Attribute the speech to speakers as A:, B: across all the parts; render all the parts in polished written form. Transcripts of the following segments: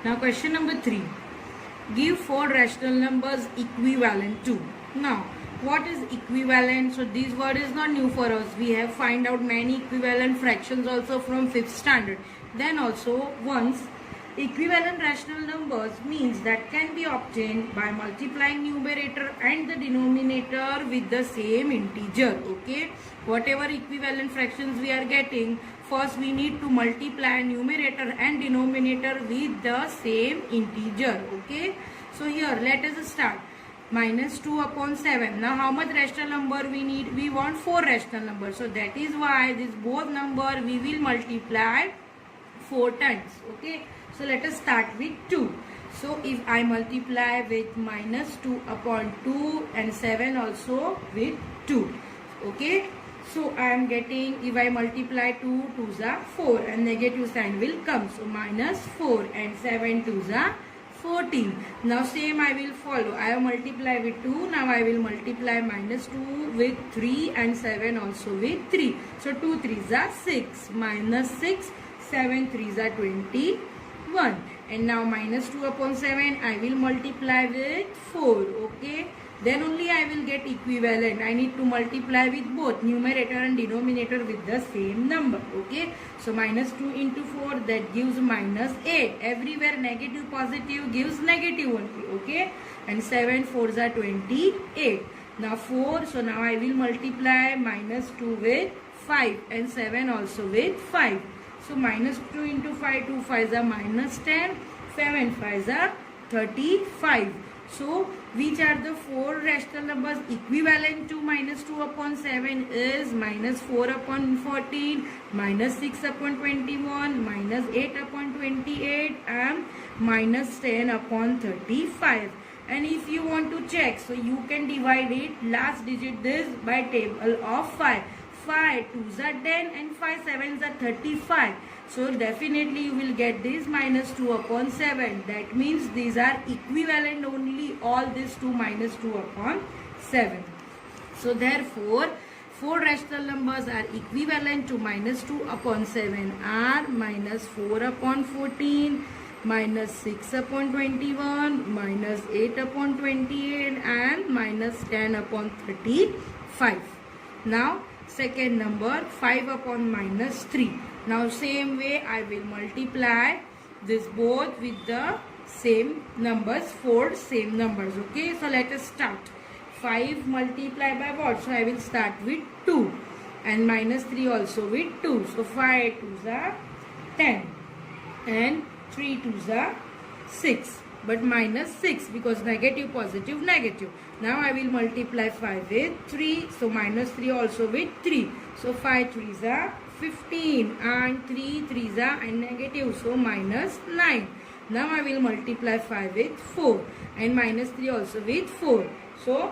A: Now question number 3. Give 4 rational numbers equivalent to. Now what is equivalent? So this word is not new for us. We have find out many equivalent fractions also from 5th standard. Then also once equivalent rational numbers means that can be obtained by multiplying numerator and the denominator with the same integer. Okay, whatever equivalent fractions we are getting, first we need to multiply numerator and denominator with the same integer. Okay, so here let us start. Minus 2 upon 7. Now how much rational number we need? We want 4 rational numbers. So that is why this both number we will multiply 4 times. Okay, so let us start with 2. So if I multiply with minus 2 upon 2 and 7 also with 2. Okay, so I am getting, if I multiply 2 2s are 4 and negative sign will come. So minus 4 and 7 2s are 14. Now same I will follow. I have multiplied with 2. Now I will multiply minus 2 with 3 and 7 also with 3. So 2 3s are 6. Minus 6. 7 3s are 21. And now minus 2 upon 7 I will multiply with 4. Okay. Then only I will get equivalent. I need to multiply with both numerator and denominator with the same number. Okay. So minus 2 into 4 that gives minus 8. Everywhere negative positive gives negative only. Okay. And 7 4s are 28. Now 4. So now I will multiply minus 2 with 5 and 7 also with 5. So minus 2 into 5, 2 5s are minus 10, 7 5s are 35. So which are the 4 rational numbers equivalent to minus 2 upon 7 is minus 4 upon 14, minus 6 upon 21, minus 8 upon 28 and minus 10 upon 35. And if you want to check, so you can divide it last digit this by table of 5. 5 2s are 10 and 5 7s are 35. So definitely you will get this minus 2 upon 7. That means these are equivalent only, all these 2 minus 2 upon 7. So therefore 4 rational numbers are equivalent to minus 2 upon 7 are minus 4 upon 14, minus 6 upon 21, minus 8 upon 28 and minus 10 upon 35. Now second number 5 upon minus 3. Now same way I will multiply this both with the same numbers, 4 same numbers. Okay, so let us start. 5 multiply by what? So I will start with 2 and minus 3 also with 2. So 5 2s are 10 and 3 2s are 6. But minus 6 because negative positive negative. Now I will multiply 5 with 3. So minus 3 also with 3. So 5 3s are 15 and 3 3s are and negative. So minus 9. Now I will multiply 5 with 4 and minus 3 also with 4. So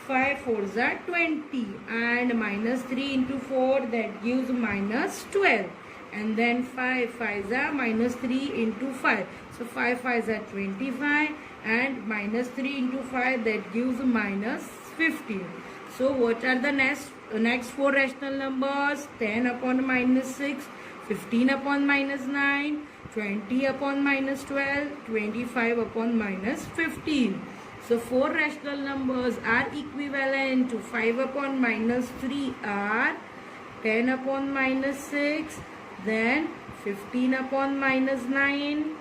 A: 5 4s are 20 and minus 3 into 4 that gives minus 12. And then 5 5s are minus 3 into 5. So 5 5s are 25 and minus 3 into 5 that gives minus 15. So what are the next 4 rational numbers? 10 upon minus 6, 15 upon minus 9, 20 upon minus 12, 25 upon minus 15. So 4 rational numbers are equivalent to 5 upon minus 3 are 10 upon minus 6, then 15 upon minus 9,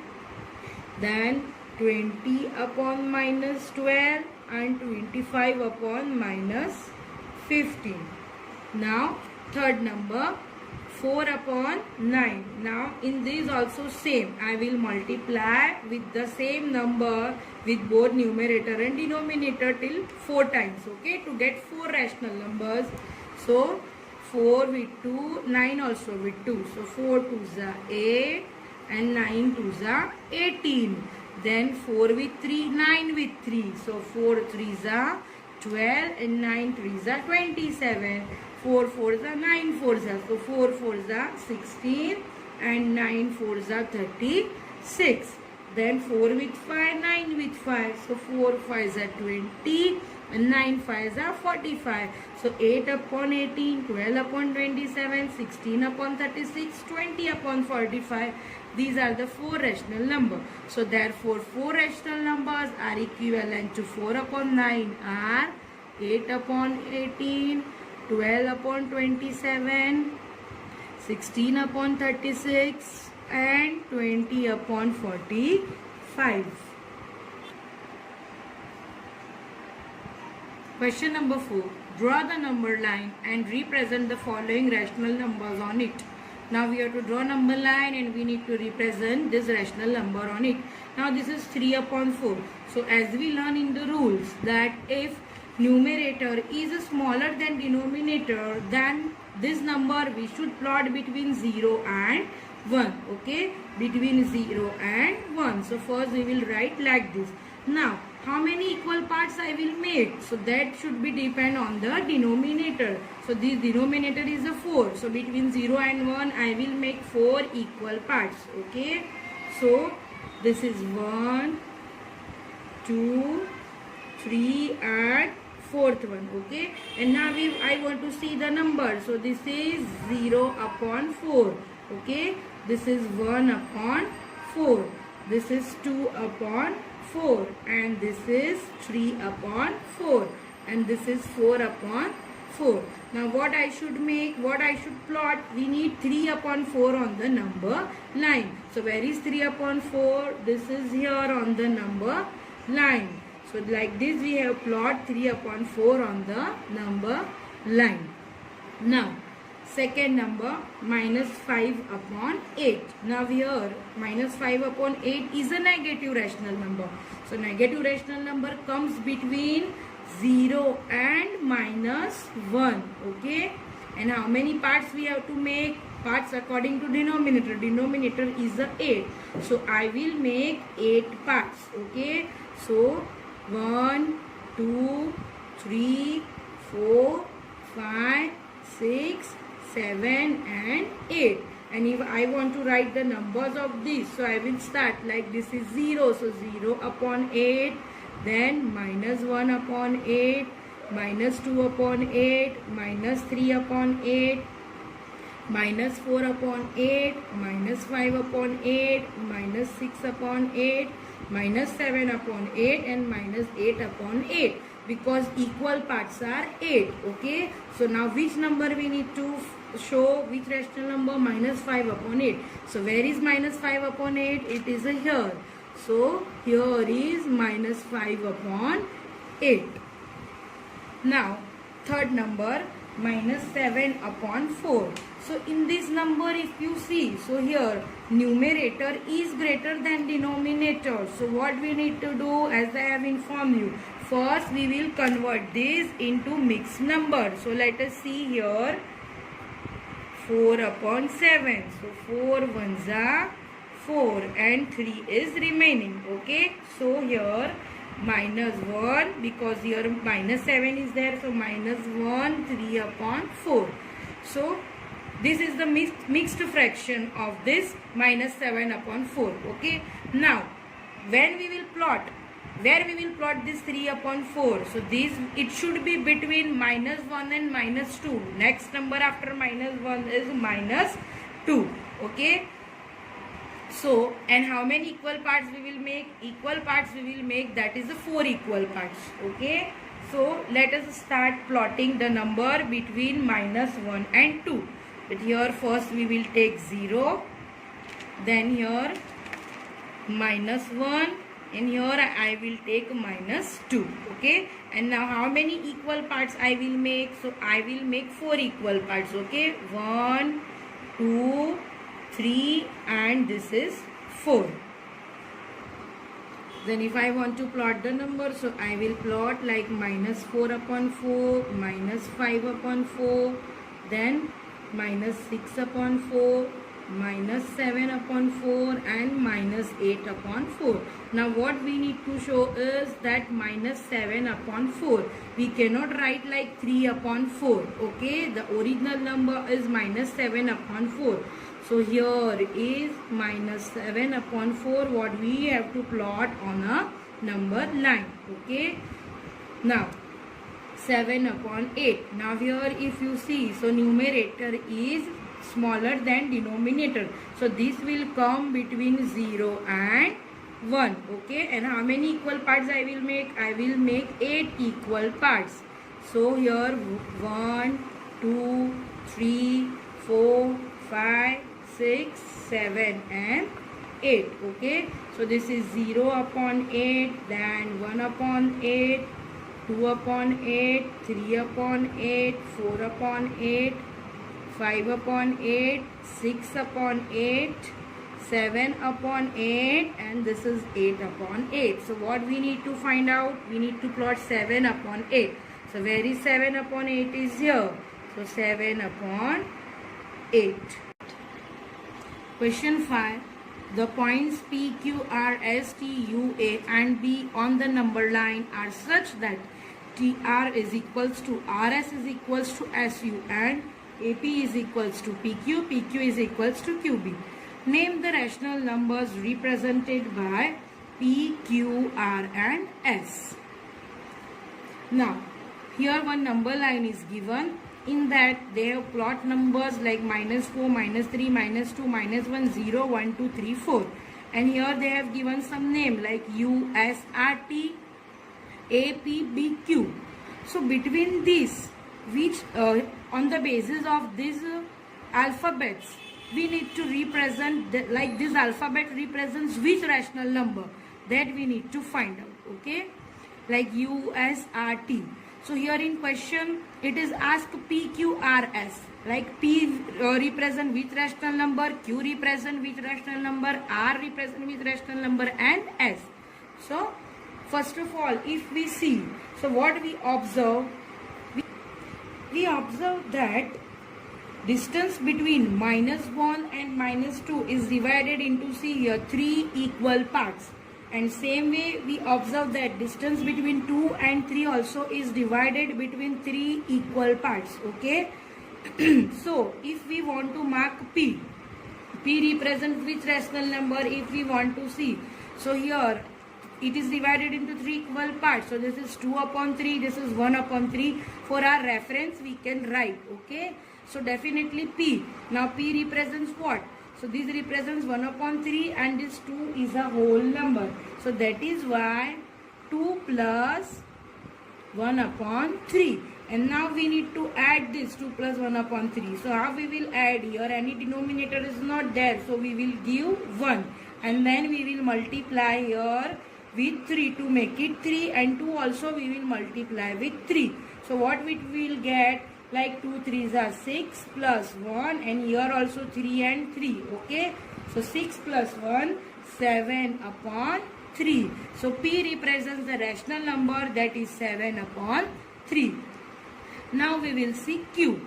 A: then 20 upon minus 12 and 25 upon minus 15. Now third number 4 upon 9. Now in these also same. I will multiply with the same number with both numerator and denominator till 4 times. Okay, to get 4 rational numbers. So 4 with 2, 9 also with 2. So 4 2s are 8 and 9 2s are 18. Then 4 with 3, 9 with 3. So 4 3s are 12 and 9 3s are 27. 4 4s are 9 4s are. So 4 4s are 16 and 9 4s are 36. then 4 with 5, 9 with 5. So 4 5s are 20 and 9 5s are 45. So 8 upon 18, 12 upon 27, 16 upon 36, 20 upon 45. These are the 4 rational numbers. So therefore 4 rational numbers are equivalent to 4 upon 9 are 8 upon 18, 12 upon 27, 16 upon 36 and 20 upon 45. Question number 4. Draw the number line and represent the following rational numbers on it. Now we have to draw number line and we need to represent this rational number on it. Now this is 3 upon 4. So as we learn in the rules that if numerator is smaller than denominator, then this number we should plot between 0 and 1. Okay, between 0 and 1. So first we will write like this. Now how many equal parts I will make? So that should be depend on the denominator. So this denominator is a 4. So between 0 and 1 I will make 4 equal parts. Okay, so this is 1, 2, 3 and fourth one. Okay, and now I want to see the number. So this is 0 upon 4. Okay, this is 1 upon 4. This is 2 upon 4 and this is 3 upon 4 and this is 4 upon 4. Now what I should make, what I should plot, we need 3 upon 4 on the number line. So where is 3 upon 4? This is here on the number line. So like this we have plot 3 upon 4 on the number line. Now second number minus 5 upon 8. Now here minus 5 upon 8 is a negative rational number. So negative rational number comes between 0 and minus 1. Okay, and how many parts we have to make? Parts according to denominator. Denominator is a 8. So I will make 8 parts. Okay, so 1, 2, 3, 4, 5, 6, 7 and 8. And if I want to write the numbers of this, so I will start like this is 0. So 0 upon 8, then minus 1 upon 8, minus 2 upon 8, minus 3 upon 8, minus 4 upon 8, minus 5 upon 8, minus 6 upon 8, minus 7 upon 8 and minus 8 upon 8. Because equal parts are 8. Okay, so now which number we need to show, which rational number? Minus 5 upon 8. So where is minus 5 upon 8? It is here. So here is minus 5 upon 8. Now third number minus 7 upon 4. So in this number if you see, so here numerator is greater than denominator. So what we need to do, as I have informed you, first we will convert this into mixed number. So let us see here 4 upon 7. So 4 ones are 4 and 3 is remaining. Okay, so here minus 1, because here minus 7 is there, so minus 1 3 upon 4. So this is the mixed fraction of this minus 7 upon 4. Okay, now when we will plot, where we will plot this 3 upon 4, so this it should be between minus 1 and minus 2. Next number after minus 1 is minus 2. Okay, so and how many equal parts we will make? Equal parts we will make, that is the 4 equal parts. Okay, so let us start plotting the number between minus 1 and 2. But here first we will take 0, then here minus 1, and here I will take minus 2. Okay, and now how many equal parts I will make? So I will make 4 equal parts. Okay, 1, 2, 3 and this is 4. Then if I want to plot the number, so I will plot like minus 4 upon 4, minus 5 upon 4, then minus 6 upon 4, minus 7 upon 4 and minus 8 upon 4. Now what we need to show is that minus 7 upon 4. We cannot write like 3 upon 4. Okay, the original number is minus 7 upon 4. So here is minus 7 upon 4 what we have to plot on a number line. Okay. Now 7 upon 8. Now here if you see, so numerator is smaller than denominator. So this will come between 0 and 1. Okay. And how many equal parts I will make? I will make 8 equal parts. So here 1, 2, 3, 4, 5, 6, 7 and 8. Okay. So this is 0 upon 8, then 1 upon 8, 2 upon 8, 3 upon 8, 4 upon 8, 5 upon 8, 6 upon 8, 7 upon 8, and this is 8 upon 8. So what we need to find out? We need to plot 7 upon 8. So where is 7 upon 8 is here. So 7 upon 8. Question 5. The points P, Q, R, S, T, U, A and B on the number line are such that TR is equals to RS is equals to SU and AP is equals to PQ, PQ is equals to QB. Name the rational numbers represented by P, Q, R and S. Now, here one number line is given. In that they have plot numbers like minus 4, minus 3, minus 2, minus 1, 0, 1, 2, 3, 4. And here they have given some name like U, S, R, T, A, P, B, Q. So between these, which on the basis of these alphabets, we need to represent, like this alphabet represents which rational number, that we need to find out. Okay, like U, S, R, T. So here in question, it is asked P, Q, R, S. Like P represent which rational number, Q represent which rational number, R represent which rational number and S. So first of all, if we see, so what we observe, we observe that distance between minus 1 and minus 2 is divided into, see here, 3 equal parts. And same way we observe that distance between 2 and 3 also is divided between 3 equal parts. Okay. So if we want to mark P, P represents which rational number if we want to see. So here it is divided into 3 equal parts. So this is 2 upon 3, this is 1 upon 3. For our reference we can write. Okay. So definitely P. Now P represents what? So this represents 1 upon 3 and this 2 is a whole number. So that is why 2 plus 1 upon 3. And now we need to add this 2 plus 1 upon 3. So how we will add here? Any denominator is not there. So we will give 1. And then we will multiply here with 3 to make it 3. And 2 also we will multiply with 3. So what we will get? Like 2 3s are 6 plus 1 and here also 3 and 3. Okay. So 6 plus 1, 7 upon 3. So P represents the rational number, that is 7 upon 3. Now we will see Q.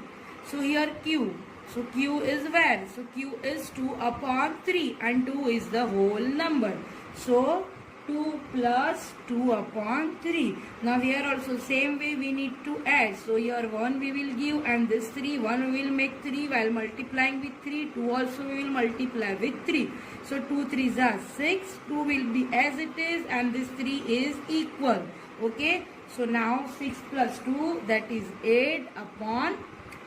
A: So here Q. So Q is where? So Q is 2 upon 3 and 2 is the whole number. So 2 plus 2 upon 3. Now here also same way we need to add. So here 1 we will give and this 3, 1 we will make 3 while multiplying with 3. 2 also we will multiply with 3. So 2 3s are 6. 2 will be as it is and this 3 is equal. Okay. So now 6 plus 2, that is 8 upon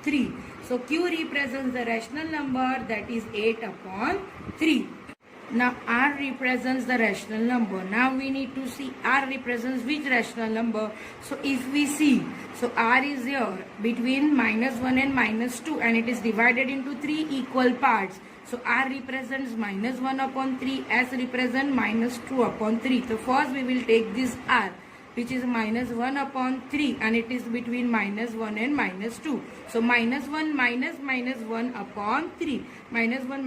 A: 3. So Q represents the rational number, that is 8 upon 3. Now R represents the rational number. Now we need to see R represents which rational number. So if we see, so R is here between minus 1 and minus 2 and it is divided into 3 equal parts. So R represents minus 1 upon 3, S represents minus 2 upon 3. So first we will take this R, which is minus 1 upon 3 and it is between minus 1 and minus 2. So minus 1 minus 1 upon 3. Minus 1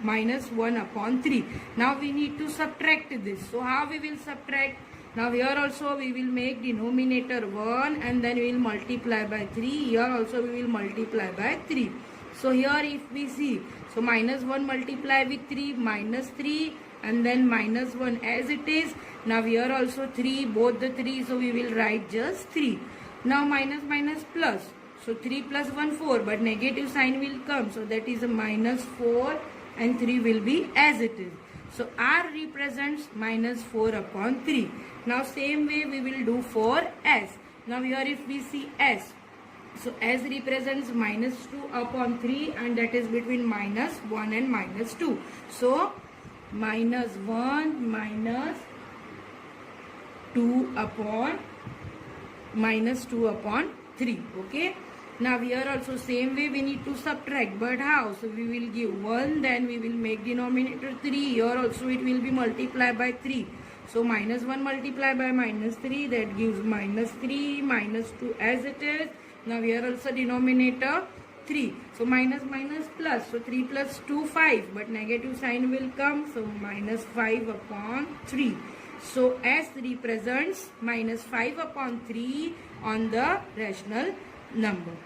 A: minus 1 upon 3. Now we need to subtract this. So how we will subtract? Now here also we will make denominator 1 and then we will multiply by 3. Here also we will multiply by 3. So here if we see, so minus 1 multiply with 3, minus 3 and then minus 1 as it is. Now here also 3, both the 3, so we will write just 3. Now minus minus plus. So 3 plus 1 4, but negative sign will come. So that is a minus 4 and 3 will be as it is. So R represents minus 4 upon 3. Now same way we will do for S. Now here if we see S. So S represents minus 2 upon 3 and that is between minus 1 and minus 2. So minus 1 minus 2 upon 3. Okay. Now here also same way we need to subtract, but how? So we will give 1, then we will make denominator 3. Here also it will be multiplied by 3. So minus 1 multiplied by minus 3, that gives minus 3, minus 2 as it is. Now here also denominator 3. So minus minus plus. So 3 plus 2 5, but negative sign will come. So minus 5 upon 3. So S represents minus 5 upon 3 on the rational number.